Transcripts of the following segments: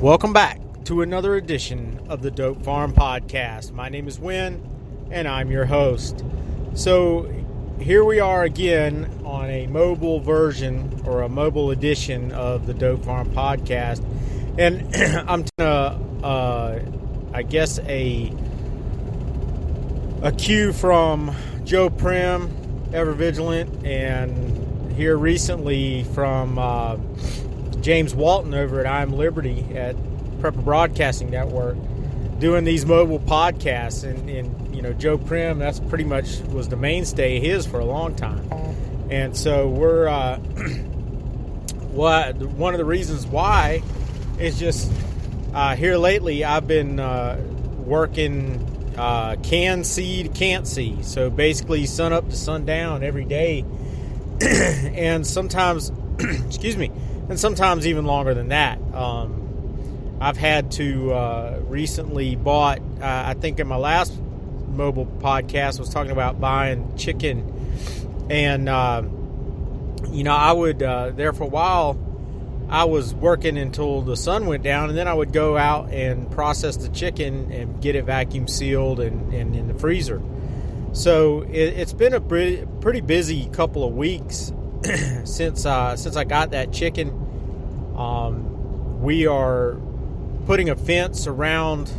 Welcome back to another edition of the Dope Farm Podcast. My name is Win, and I'm your host. So here we are again on a mobile version or a mobile edition of the Dope Farm Podcast. And I'm I guess a cue from Joe Prim, Ever Vigilant, and here recently from James Walton over at I'm Liberty at Prepper Broadcasting Network, doing these mobile podcasts. And you know, Joe Prim, that's pretty much was the mainstay of his for a long time. And so we're one of the reasons why is just here lately I've been working can seed, can't see. So basically sun up to sundown every day. And sometimes, excuse me, and sometimes even longer than that. I've had to recently bought, I think in my last mobile podcast was talking about buying chicken. And, you know, I would, there for a while, I was working until the sun went down, and then I would go out and process the chicken and get it vacuum sealed and in the freezer. So it's been a pretty busy couple of weeks since I got that chicken. We are putting a fence around.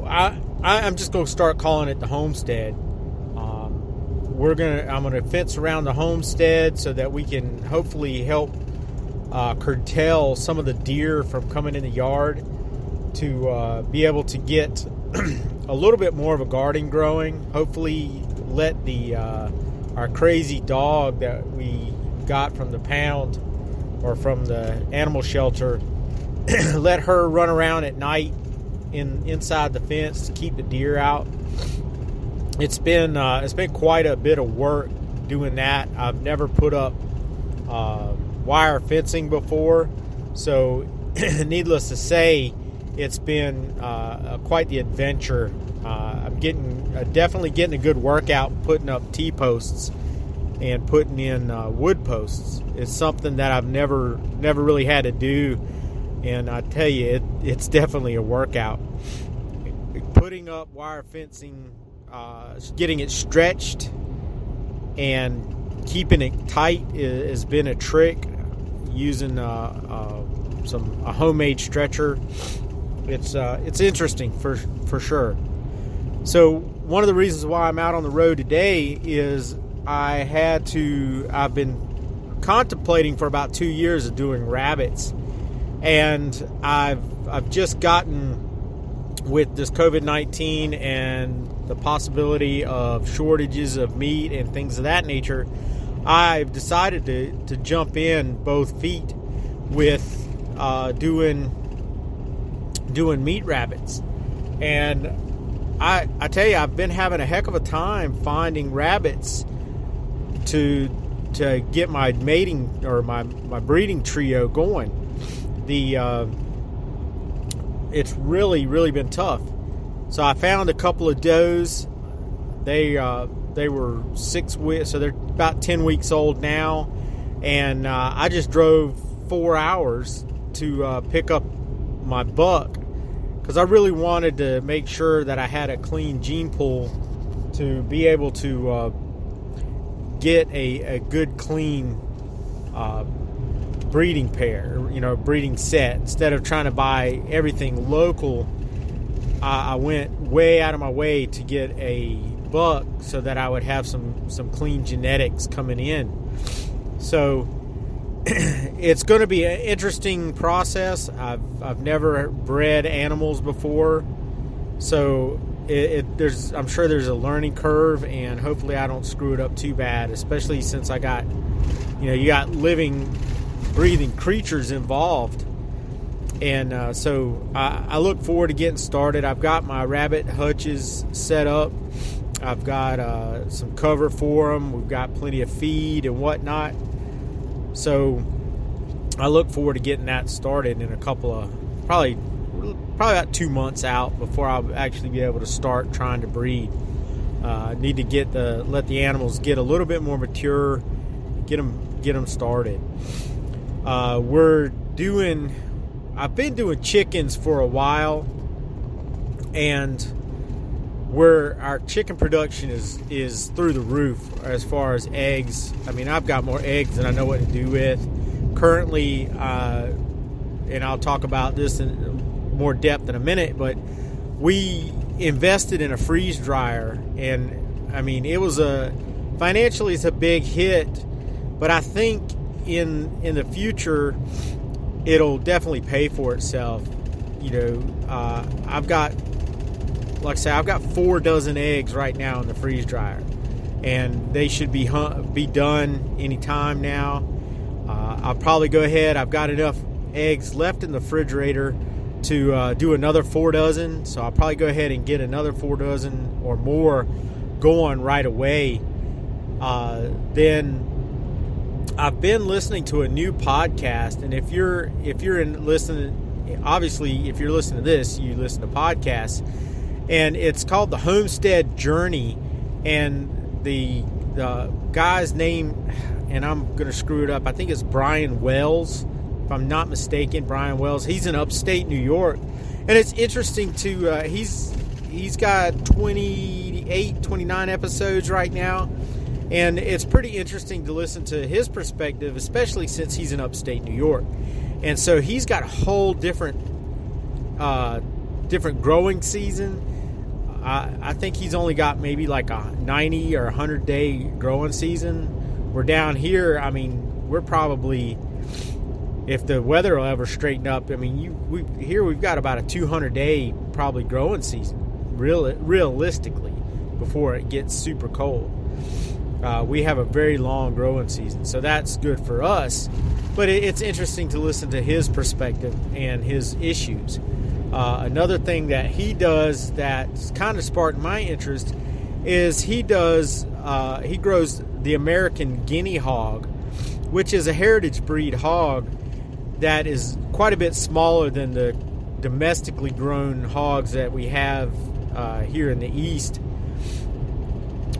I'm just going to start calling it the homestead. I'm gonna fence around the homestead so that we can hopefully help curtail some of the deer from coming in the yard, to be able to get a little bit more of a garden growing. Hopefully let our crazy dog that we got from the pound or from the animal shelter, let her run around at night inside the fence to keep the deer out. It's been quite a bit of work doing that. I've never put up wire fencing before, so needless to say, it's been quite the adventure. I'm definitely getting a good workout putting up T-posts and putting in wood posts. It's something that I've never really had to do, and I tell you, it's definitely a workout. Putting up wire fencing, getting it stretched and keeping it tight has been a trick. Using a homemade stretcher, it's interesting for sure. So one of the reasons why I'm out on the road today is I've been contemplating for about 2 years of doing rabbits, and I've just gotten, with this COVID-19 and the possibility of shortages of meat and things of that nature, I've decided to jump in both feet with doing meat rabbits. And I tell you, I've been having a heck of a time finding rabbits to get my mating or my breeding trio going. It's really been tough. So I found a couple of does. They were 6 weeks, so they're about 10 weeks old now, and I just drove 4 hours to pick up my buck, because I really wanted to make sure that I had a clean gene pool to be able to get a good clean breeding pair, breeding set. Instead of trying to buy everything local, I went way out of my way to get a buck so that I would have some clean genetics coming in. So it's going to be an interesting process. I've never bred animals before, so I'm sure there's a learning curve, and hopefully I don't screw it up too bad, especially since I got, you got living, breathing creatures involved. And so I look forward to getting started. I've got my rabbit hutches set up. I've got some cover for them. We've got plenty of feed and whatnot. So I look forward to getting that started in a couple of, probably about 2 months out before I'll actually be able to start trying to breed. I need to let the animals get a little bit more mature, get them started. We're doing I've been doing chickens for a while, and where our chicken production is through the roof as far as eggs. I mean, I've got more eggs than I know what to do with. Currently, and I'll talk about this in more depth in a minute, but we invested in a freeze dryer, and I mean, it was financially it's a big hit, but I think in the future it'll definitely pay for itself. I've got 4 dozen eggs right now in the freeze dryer, and they should be done anytime now. I'll probably go ahead. I've got enough eggs left in the refrigerator to do another 4 dozen, so I'll probably go ahead and get another 4 dozen or more going right away. Then I've been listening to a new podcast, and if you're listening, obviously if you're listening to this, you listen to podcasts, and it's called The Homestead Journey, and the guy's name, and I'm going to screw it up, I think it's Brian Wells, if I'm not mistaken. Brian Wells. He's in upstate New York, and it's interesting to he's got 29 episodes right now, and it's pretty interesting to listen to his perspective, especially since he's in upstate New York. And so he's got a whole different growing season. I think he's only got maybe like a 90 or 100 day growing season. We're down here, I mean, we're probably, if the weather will ever straighten up, I mean, we've got about a 200 day probably growing season, realistically, before it gets super cold. We have a very long growing season, so that's good for us. But it's interesting to listen to his perspective and his issues. Another thing that he does that's kind of sparked my interest is he grows the American guinea hog, which is a heritage breed hog that is quite a bit smaller than the domestically grown hogs that we have here in the East.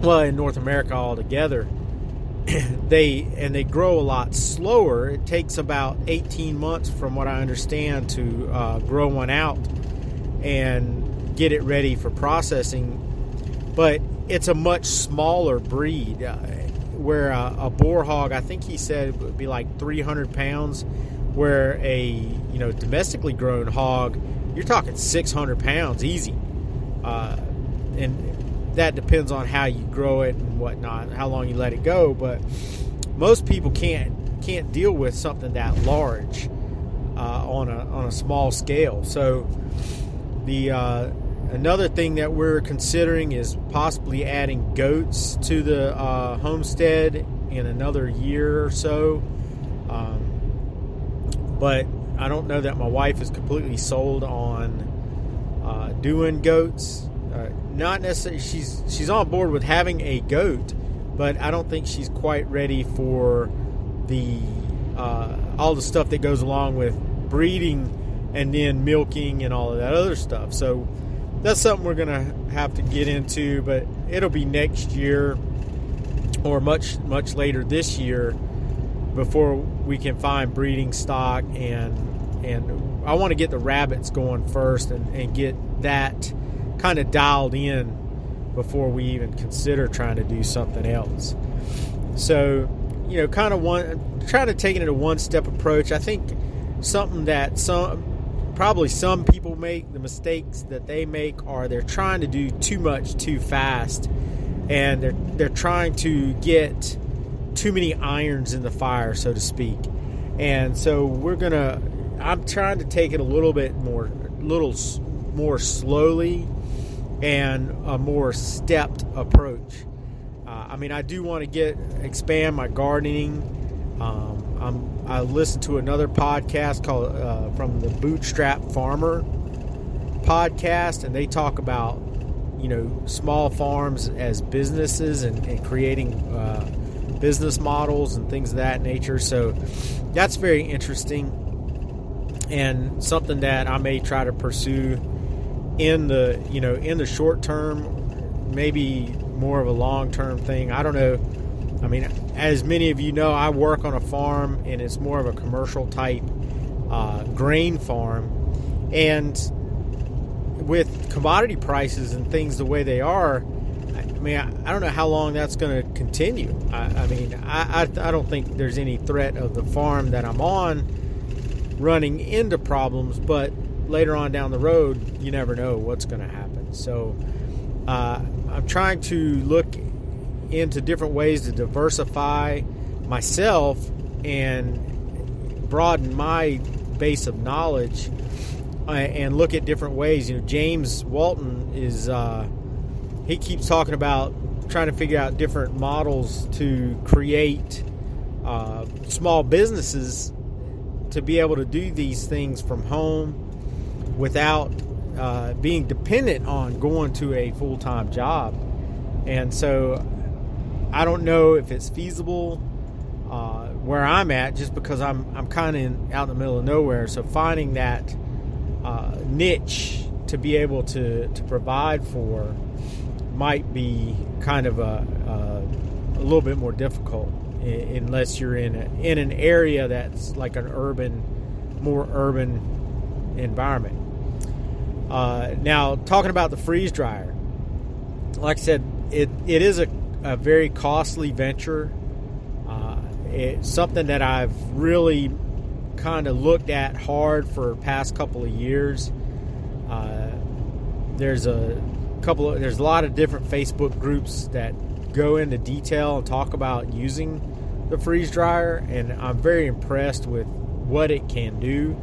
Well, in North America altogether. They grow a lot slower. It takes about 18 months, from what I understand, to grow one out and get it ready for processing. But it's a much smaller breed, where a boar hog, I think he said it would be like 300 pounds, where a domestically grown hog, you're talking 600 pounds easy. And that depends on how you grow it and whatnot, how long you let it go. But most people can't deal with something that large on a small scale. So the another thing that we're considering is possibly adding goats to the homestead in another year or so. But I don't know that my wife is completely sold on doing goats. Not necessarily, she's on board with having a goat, but I don't think she's quite ready for the all the stuff that goes along with breeding and then milking and all of that other stuff. So that's something we're gonna have to get into, but it'll be next year or much later this year before we can find breeding stock, and I want to get the rabbits going first and get that kind of dialed in before we even consider trying to do something else. So, kind of trying to take it in a one-step approach. I think something that some people make, the mistakes that they make are they're trying to do too much too fast, and they're trying to get too many irons in the fire, so to speak. And so I'm trying to take it a little more slowly and a more stepped approach. I do want to expand my gardening. I listened to another podcast called from the Bootstrap Farmer podcast, and they talk about small farms as businesses and creating business models and things of that nature. So that's very interesting and something that I may try to pursue in the short term, maybe more of a long-term thing. I don't know. As many of you know, I work on a farm, and it's more of a commercial type grain farm. And with commodity prices and things the way they are, I don't know how long that's going to continue. I don't think there's any threat of the farm that I'm on running into problems, but later on down the road, you never know what's going to happen. So I'm trying to look into different ways to diversify myself and broaden my base of knowledge and look at different ways. James Walton is he keeps talking about trying to figure out different models to create small businesses to be able to do these things from home without being dependent on going to a full-time job. And so I don't know if it's feasible where I'm at, just because I'm kind of out in the middle of nowhere. So finding that niche to be able to provide for might be kind of a little bit more difficult unless you're in an area that's like more urban environment. Now, talking about the freeze dryer, like I said, it is a very costly venture. It's something that I've really kind of looked at hard for the past couple of years. There's a lot of different Facebook groups that go into detail and talk about using the freeze dryer, and I'm very impressed with what it can do.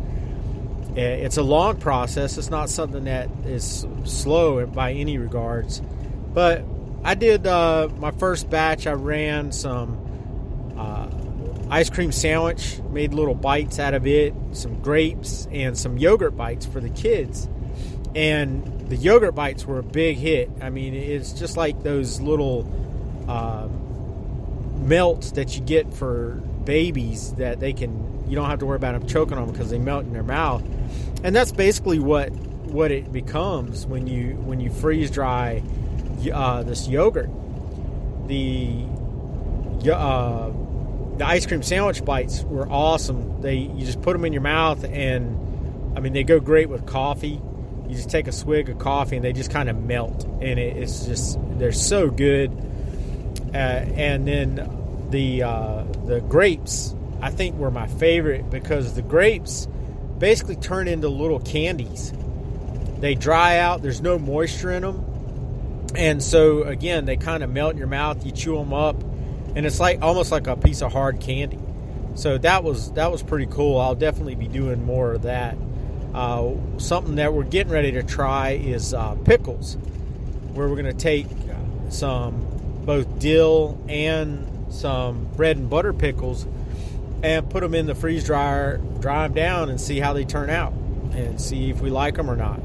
It's a long process. It's not something that is slow by any regards. But I did my first batch. I ran some ice cream sandwich, made little bites out of it, some grapes, and some yogurt bites for the kids. And the yogurt bites were a big hit. It's just like those little melts that you get for babies that you don't have to worry about them choking on them because they melt in their mouth. And that's basically what it becomes when you freeze dry this yogurt. The ice cream sandwich bites were awesome. You just put them in your mouth, and they go great with coffee. You just take a swig of coffee and they just kind of melt, and they're so good. And then the grapes, I think, were my favorite because the grapes basically turn into little candies. They dry out. There's no moisture in them. And so, again, they kind of melt in your mouth. You chew them up, and it's almost like a piece of hard candy. So that was pretty cool. I'll definitely be doing more of that. Something that we're getting ready to try is pickles, where we're going to take some both dill and some bread and butter pickles and put them in the freeze dryer, dry them down, and see how they turn out and see if we like them or not.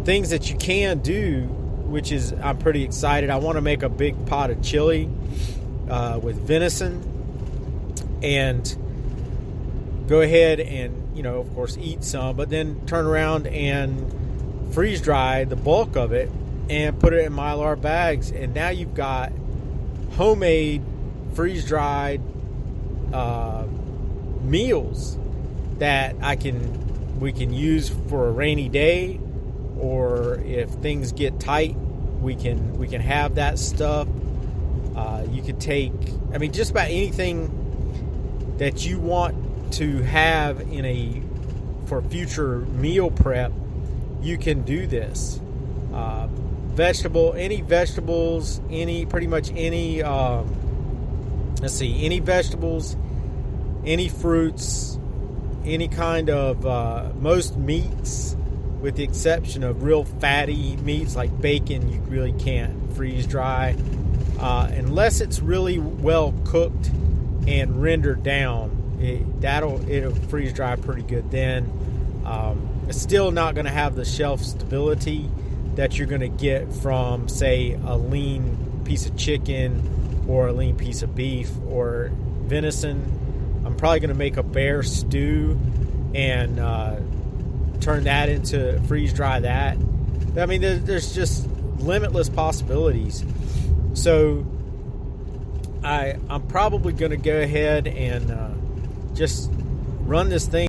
Things that you can do, which is I'm pretty excited. I want to make a big pot of chili with venison and go ahead and, of course, eat some, but then turn around and freeze dry the bulk of it and put it in Mylar bags. And now you've got homemade freeze dried meals that we can use for a rainy day, or if things get tight, we can have that stuff. You could take, just about anything that you want to have for future meal prep, you can do this. Any vegetables, any vegetables, any fruits, any kind of most meats, with the exception of real fatty meats like bacon, you really can't freeze dry unless it's really well cooked and rendered down. It'll freeze dry pretty good then. It's still not going to have the shelf stability that you're going to get from, say, a lean piece of chicken or a lean piece of beef or venison. I'm probably going to make a bear stew and turn that into freeze dry that. There's just limitless possibilities. So I'm probably going to go ahead and just run this thing